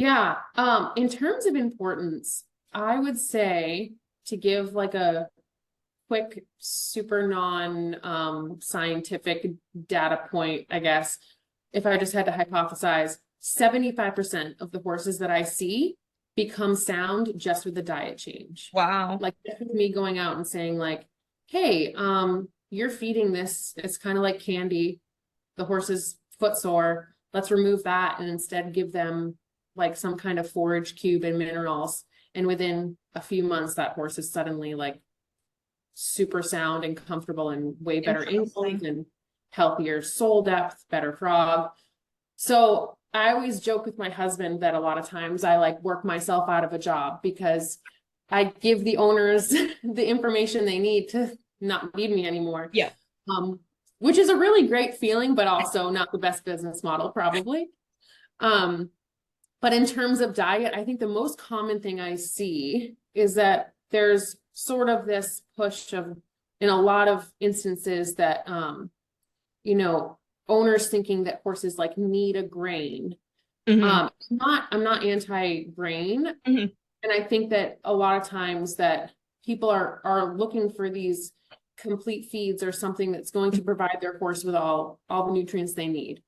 Yeah. In terms of importance, I would say to give like a quick, super scientific data point, I guess, if I just had to hypothesize, 75% of the horses that I see become sound just with the diet change. Wow. Like just with me going out and saying like, hey, you're feeding this, it's kind of like candy. The horse is footsore. Let's remove that and instead give them like some kind of forage cube and minerals. And within a few months, that horse is suddenly like super sound and comfortable and way better ankles Interesting. and healthier sole depth, better frog. So I always joke with my husband that a lot of times I like work myself out of a job because I give the owners the information they need to not need me anymore. Yeah. Um, which is a really great feeling, but also not the best business model, probably. Um, but in terms of diet, I think the most common thing I see is that there's sort of this push of, in a lot of instances, that you know, owners thinking that horses like need a grain. Hmm. I'm not anti-grain, Hmm. and I think that a lot of times that people are looking for these complete feeds or something that's going to provide their horse with all the nutrients they need.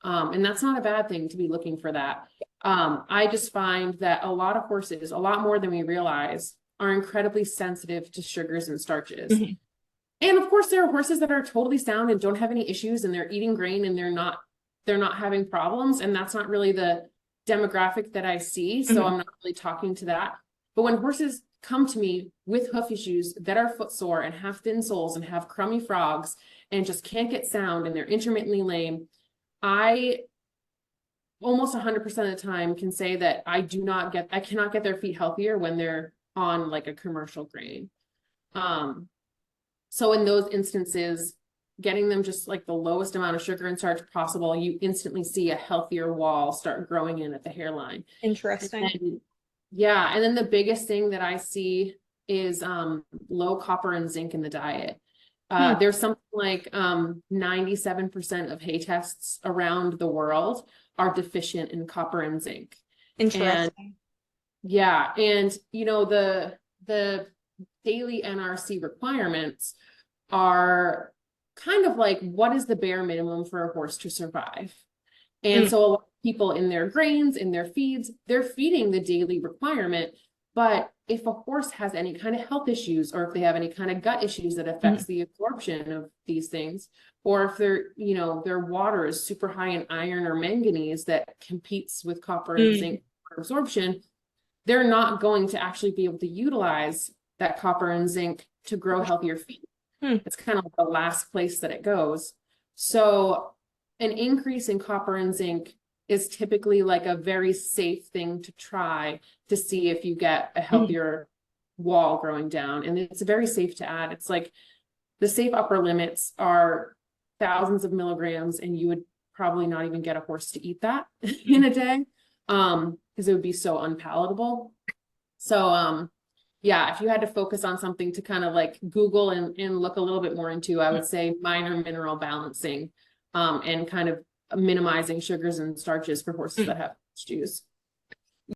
And that's not a bad thing to be looking for that. I just find that a lot of horses, a lot more than we realize, are incredibly sensitive to sugars and starches. Hmm. And of course, there are horses that are totally sound and don't have any issues, and they're eating grain and they're not having problems. And that's not really the demographic that I see. So Hmm. I'm not really talking to that. But when horses come to me with hoof issues that are footsore and have thin soles and have crummy frogs and just can't get sound and they're intermittently lame, I almost 100% of the time can say that I cannot get their feet healthier when they're on like a commercial grain. Um, so in those instances, getting them just like the lowest amount of sugar and starch possible, you instantly see a healthier wall start growing in at the hairline. And Interesting. then, yeah, and then the biggest thing that I see is low copper and zinc in the diet. Hmm. There's something like 97% of hay tests around the world are deficient in copper and zinc. And Interesting. yeah, and you know, the daily NRC requirements are kind of like, what is the bare minimum for a horse to survive? And Mm. so a lot of people in their grains, in their feeds, they're feeding the daily requirement. But if a horse has any kind of health issues, or if they have any kind of gut issues that Mhm. affects the absorption of these things, or if their water is super high in iron or manganese that competes with copper and Mm. zinc for absorption, they're not going to actually be able to utilize that copper and zinc to grow healthier feet. Hmm. It's kind of like the last place that it goes. So an increase in copper and zinc is typically like a very safe thing to try to see if you get a Mhm. healthier wall growing down. And it's very safe to add. It's like the safe upper limits are thousands of milligrams, and you would probably not even get a horse to eat that in a day, because it would be so unpalatable. So yeah, if you had to focus on something to kind of like Google and look a little bit more into, I would say minor mineral balancing, and kind of minimizing sugars and starches for horses Mm. that have issues.